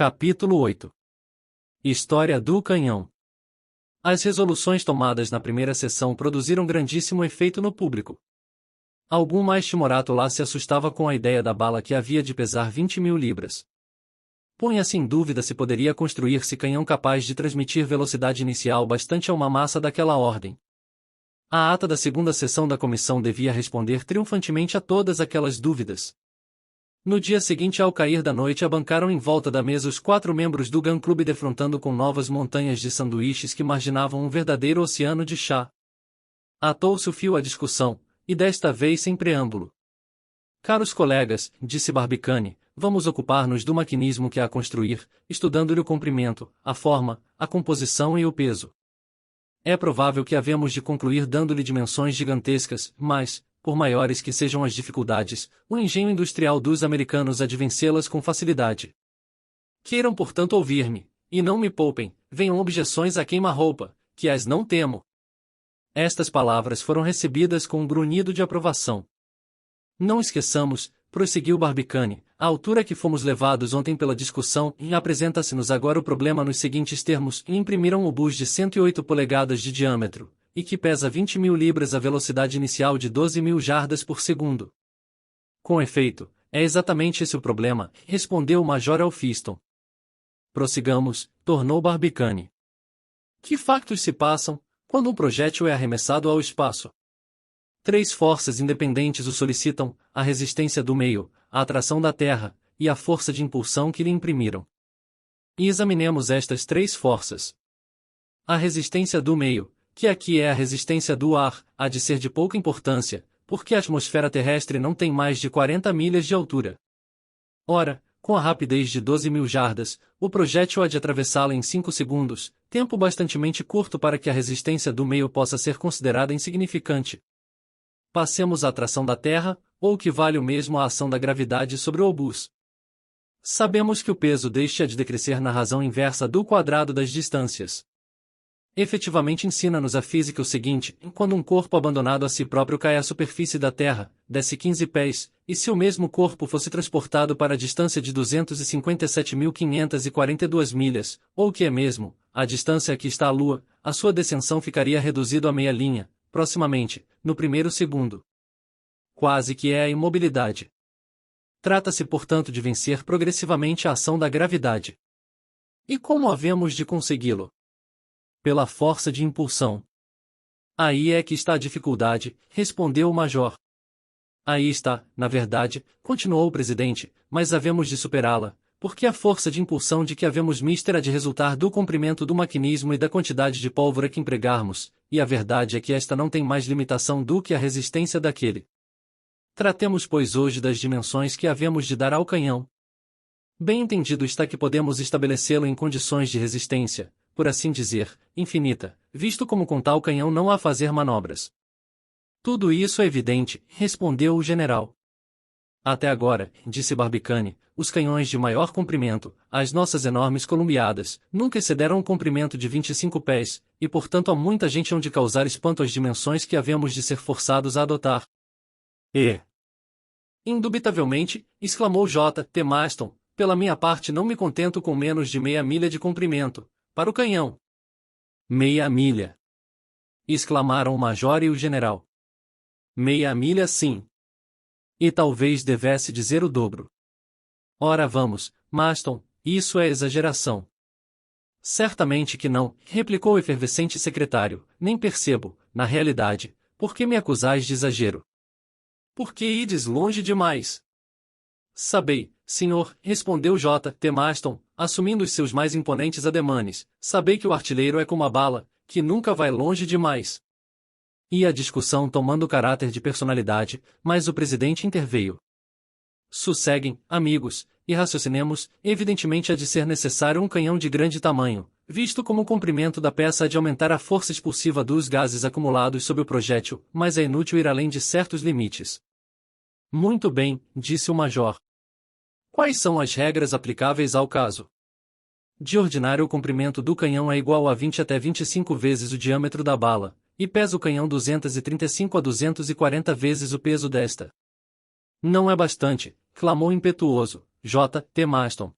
Capítulo 8. História do canhão. As resoluções tomadas na primeira sessão produziram grandíssimo efeito no público. Algum mais timorato lá se assustava com a ideia da bala que havia de pesar 20.000 libras. Punha-se em dúvida se poderia construir-se canhão capaz de transmitir velocidade inicial bastante a uma massa daquela ordem. A ata da segunda sessão da comissão devia responder triunfantemente a todas aquelas dúvidas. No dia seguinte, ao cair da noite, abancaram em volta da mesa os 4 membros do Gun Club, defrontando com novas montanhas de sanduíches que marginavam um verdadeiro oceano de chá. Atou-se o fio à discussão, e desta vez sem preâmbulo. Caros colegas, disse Barbicane, vamos ocupar-nos do maquinismo que há a construir, estudando-lhe o comprimento, a forma, a composição e o peso. É provável que havemos de concluir dando-lhe dimensões gigantescas, mas, por maiores que sejam as dificuldades, o engenho industrial dos americanos há de vencê-las com facilidade. Queiram, portanto, ouvir-me, e não me poupem, venham objeções a queima-roupa, que as não temo. Estas palavras foram recebidas com um grunhido de aprovação. Não esqueçamos, prosseguiu Barbicane, a altura que fomos levados ontem pela discussão, e apresenta-se-nos agora o problema nos seguintes termos: imprimiram obus de 108 polegadas de diâmetro, e que pesa 20.000 libras a velocidade inicial de 12.000 jardas por segundo. Com efeito, é exatamente esse o problema, respondeu o Major Elphiston. Prossigamos, tornou Barbicane. Que factos se passam, quando um projétil é arremessado ao espaço? 3 forças independentes o solicitam: a resistência do meio, a atração da Terra, e a força de impulsão que lhe imprimiram. E examinemos estas 3 forças. A resistência do meio, que aqui é a resistência do ar, há de ser de pouca importância, porque a atmosfera terrestre não tem mais de 40 milhas de altura. Ora, com a rapidez de 12.000 jardas, o projétil há de atravessá-la em 5 segundos, tempo bastantemente curto para que a resistência do meio possa ser considerada insignificante. Passemos à atração da Terra, ou o que vale o mesmo a ação da gravidade sobre o obus. Sabemos que o peso deste há de decrescer na razão inversa do quadrado das distâncias. Efetivamente ensina-nos a física o seguinte: quando um corpo abandonado a si próprio cai à superfície da Terra, desce 15 pés, e se o mesmo corpo fosse transportado para a distância de 257.542 milhas, ou o que é mesmo, a distância a que está a Lua, a sua descensão ficaria reduzida a meia linha, proximamente, no primeiro segundo. Quase que é a imobilidade. Trata-se, portanto, de vencer progressivamente a ação da gravidade. E como havemos de consegui-lo? Pela força de impulsão. Aí é que está a dificuldade, respondeu o Major. Aí está, na verdade, continuou o presidente, mas havemos de superá-la, porque a força de impulsão de que havemos mister há de resultar do comprimento do maquinismo e da quantidade de pólvora que empregarmos, e a verdade é que esta não tem mais limitação do que a resistência daquele. Tratemos, pois, hoje das dimensões que havemos de dar ao canhão. Bem entendido está que podemos estabelecê-lo em condições de resistência, por assim dizer, infinita, visto como com tal canhão não há fazer manobras. Tudo isso é evidente, respondeu o general. Até agora, disse Barbicane, os canhões de maior comprimento, as nossas enormes columbiadas, nunca excederam um comprimento de 25 pés, e portanto há muita gente onde causar espanto às dimensões que havemos de ser forçados a adotar. Indubitavelmente, exclamou J. T. Maston, pela minha parte não me contento com menos de meia milha de comprimento, para o canhão. Meia milha! Exclamaram o Major e o General. Meia milha, sim. E talvez devesse dizer o dobro. Ora vamos, Maston, isso é exageração. Certamente que não, replicou o efervescente secretário, nem percebo, na realidade, por que me acusais de exagero. Porque ides longe demais. Sabei, senhor, respondeu J. T. Maston, assumindo os seus mais imponentes ademanes, sabei que o artilheiro é como a bala, que nunca vai longe demais. E a discussão tomando caráter de personalidade, mas o presidente interveio. Sosseguem, amigos, e raciocinemos, evidentemente há de ser necessário um canhão de grande tamanho, visto como o comprimento da peça há de aumentar a força expulsiva dos gases acumulados sob o projétil, mas é inútil ir além de certos limites. Muito bem, disse o Major. Quais são as regras aplicáveis ao caso? De ordinário, o comprimento do canhão é igual a 20 até 25 vezes o diâmetro da bala, e pesa o canhão 235 a 240 vezes o peso desta. Não é bastante, clamou impetuoso J. T. Maston.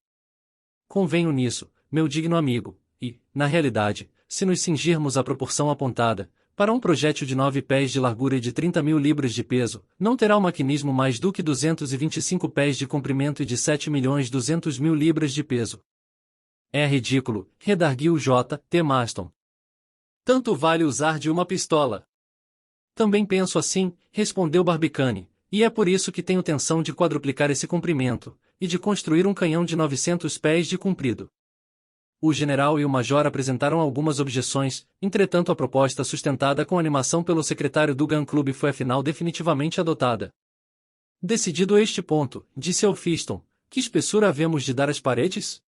convenho nisso, meu digno amigo, e, na realidade, se nos cingirmos à proporção apontada, para um projétil de 9 pés de largura e de 30.000 libras de peso, não terá o maquinismo mais do que 225 pés de comprimento e de 7.200.000 libras de peso. É ridículo, redarguiu J. T. Maston. Tanto vale usar de uma pistola. Também penso assim, respondeu Barbicane, e é por isso que tenho intenção de quadruplicar esse comprimento, e de construir um canhão de 900 pés de comprido. O general e o major apresentaram algumas objeções, entretanto a proposta sustentada com animação pelo secretário do Gun Club foi afinal definitivamente adotada. Decidido este ponto, disse Elphiston, que espessura havemos de dar às paredes?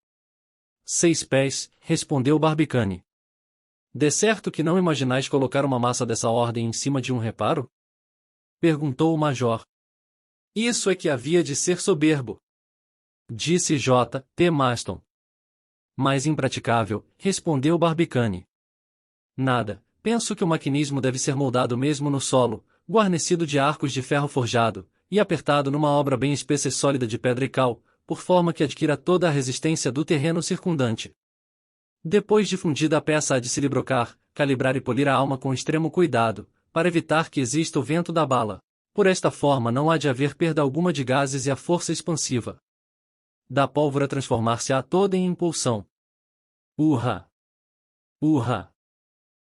6 pés, respondeu Barbicane. De certo que não imaginais colocar uma massa dessa ordem em cima de um reparo? Perguntou o major. Isso é que havia de ser soberbo. Disse J. T. Maston. Mais impraticável, respondeu Barbicane. Nada, penso que o maquinismo deve ser moldado mesmo no solo, guarnecido de arcos de ferro forjado, e apertado numa obra bem espessa e sólida de pedra e cal, por forma que adquira toda a resistência do terreno circundante. Depois de fundida a peça há de se lhe brocar, calibrar e polir a alma com extremo cuidado, para evitar que exista o vento da bala. Por esta forma não há de haver perda alguma de gases e a força expansiva da pólvora transformar-se-á toda em impulsão. Urra! Urra!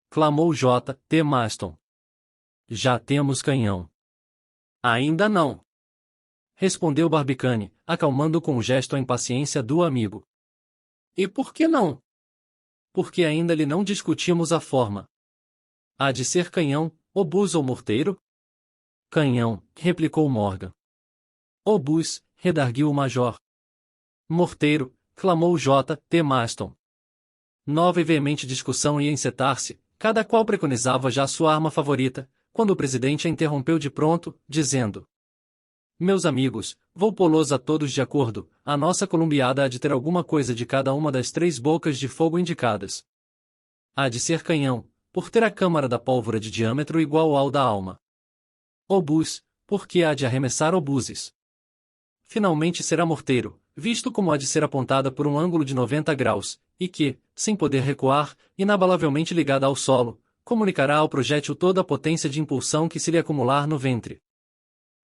Clamou J. T. Maston. Já temos canhão. Ainda não. Respondeu Barbicane, acalmando com um gesto a impaciência do amigo. E por que não? Porque ainda lhe não discutimos a forma. Há de ser canhão, obus ou morteiro? Canhão, replicou Morgan. Obus, redarguiu o major. Morteiro, clamou J. T. Maston. Nova e veemente discussão ia encetar-se, cada qual preconizava já sua arma favorita, quando o presidente a interrompeu de pronto, dizendo: Meus amigos, vou pô-los a todos de acordo, a nossa columbiada há de ter alguma coisa de cada uma das 3 bocas de fogo indicadas. Há de ser canhão, por ter a câmara da pólvora de diâmetro igual ao da alma. Obus, porque há de arremessar obuses. Finalmente será morteiro, visto como há de ser apontada por um ângulo de 90 graus, e que, sem poder recuar, inabalavelmente ligada ao solo, comunicará ao projétil toda a potência de impulsão que se lhe acumular no ventre.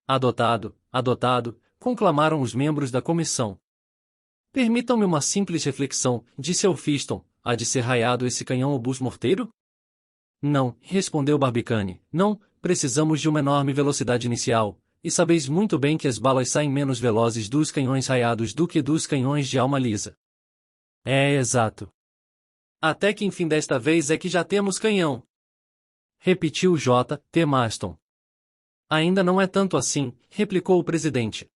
Adotado, adotado, conclamaram os membros da comissão. Permitam-me uma simples reflexão, disse Elphiston, há de ser raiado esse canhão obus morteiro? Não, respondeu Barbicane, não, precisamos de uma enorme velocidade inicial, e sabeis muito bem que as balas saem menos velozes dos canhões raiados do que dos canhões de alma lisa. É exato. Até que enfim desta vez é que já temos canhão. Repetiu J. T. Maston. Ainda não é tanto assim, replicou o presidente.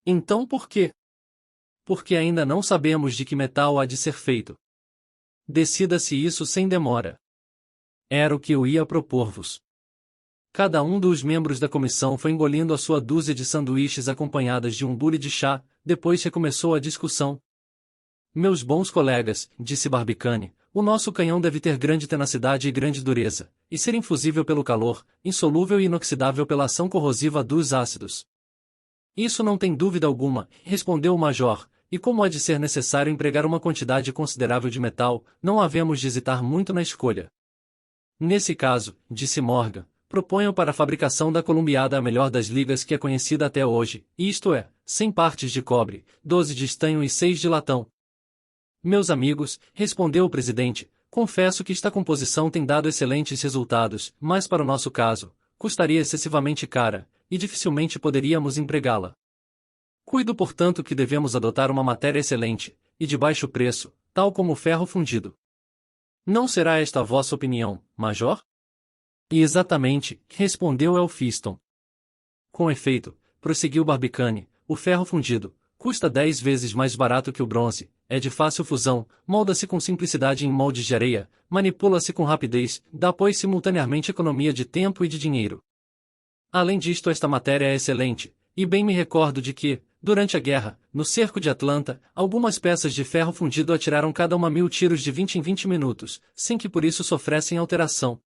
Então por quê? Porque ainda não sabemos de que metal há de ser feito. Decida-se isso sem demora. Era o que eu ia propor-vos. Cada um dos membros da comissão foi engolindo a sua dúzia de sanduíches acompanhadas de um bule de chá, depois recomeçou a discussão. Meus bons colegas, disse Barbicane, o nosso canhão deve ter grande tenacidade e grande dureza, e ser infusível pelo calor, insolúvel e inoxidável pela ação corrosiva dos ácidos. Isso não tem dúvida alguma, respondeu o major, e como há de ser necessário empregar uma quantidade considerável de metal, não havemos de hesitar muito na escolha. Nesse caso, disse Morgan, proponho para a fabricação da columbiada a melhor das ligas que é conhecida até hoje, isto é, 100 partes de cobre, 12 de estanho e 6 de latão. Meus amigos, respondeu o presidente, confesso que esta composição tem dado excelentes resultados, mas para o nosso caso, custaria excessivamente cara, e dificilmente poderíamos empregá-la. Cuido portanto que devemos adotar uma matéria excelente, e de baixo preço, tal como o ferro fundido. Não será esta a vossa opinião, major? Exatamente, respondeu Elphiston. Com efeito, prosseguiu Barbicane, o ferro fundido custa 10 vezes mais barato que o bronze, é de fácil fusão, molda-se com simplicidade em moldes de areia, manipula-se com rapidez, dá pois simultaneamente economia de tempo e de dinheiro. Além disto esta matéria é excelente, e bem me recordo de que, durante a guerra, no cerco de Atlanta, algumas peças de ferro fundido atiraram cada uma 1000 tiros de 20 em 20 minutos, sem que por isso sofressem alteração.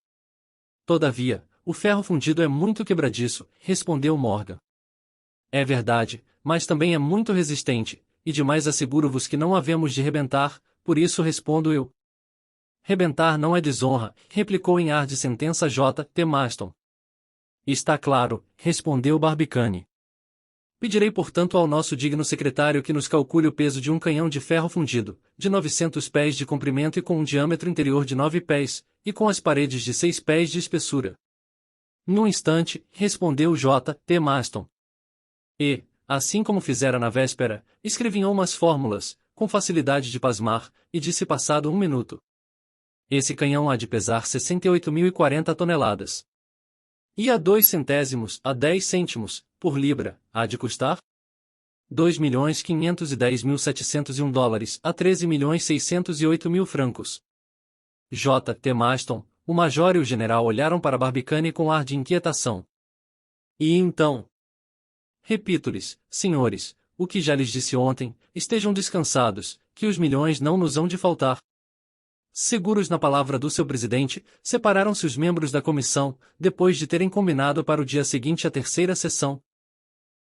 Todavia, o ferro fundido é muito quebradiço, respondeu Morgan. É verdade, mas também é muito resistente, e demais asseguro-vos que não havemos de rebentar, por isso respondo eu. Rebentar não é desonra, replicou em ar de sentença J. T. Maston. Está claro, respondeu Barbicane. Pedirei portanto ao nosso digno secretário que nos calcule o peso de um canhão de ferro fundido, de 900 pés de comprimento e com um diâmetro interior de 9 pés, e com as paredes de 6 pés de espessura. Num instante, respondeu J. T. Maston. E, assim como fizera na véspera, escrevinhou umas fórmulas, com facilidade de pasmar, e disse passado 1 minuto. Esse canhão há de pesar 68.040 toneladas. E a 2 centésimos, a 10 cêntimos, por libra, há de custar? 2.510.701 dólares a 13.608.000 francos. J. T. Maston, o major e o general olharam para Barbicane com ar de inquietação. E então? Repito-lhes, senhores, o que já lhes disse ontem, estejam descansados, que os milhões não nos hão de faltar. Seguros na palavra do seu presidente, separaram-se os membros da comissão, depois de terem combinado para o dia seguinte a terceira sessão,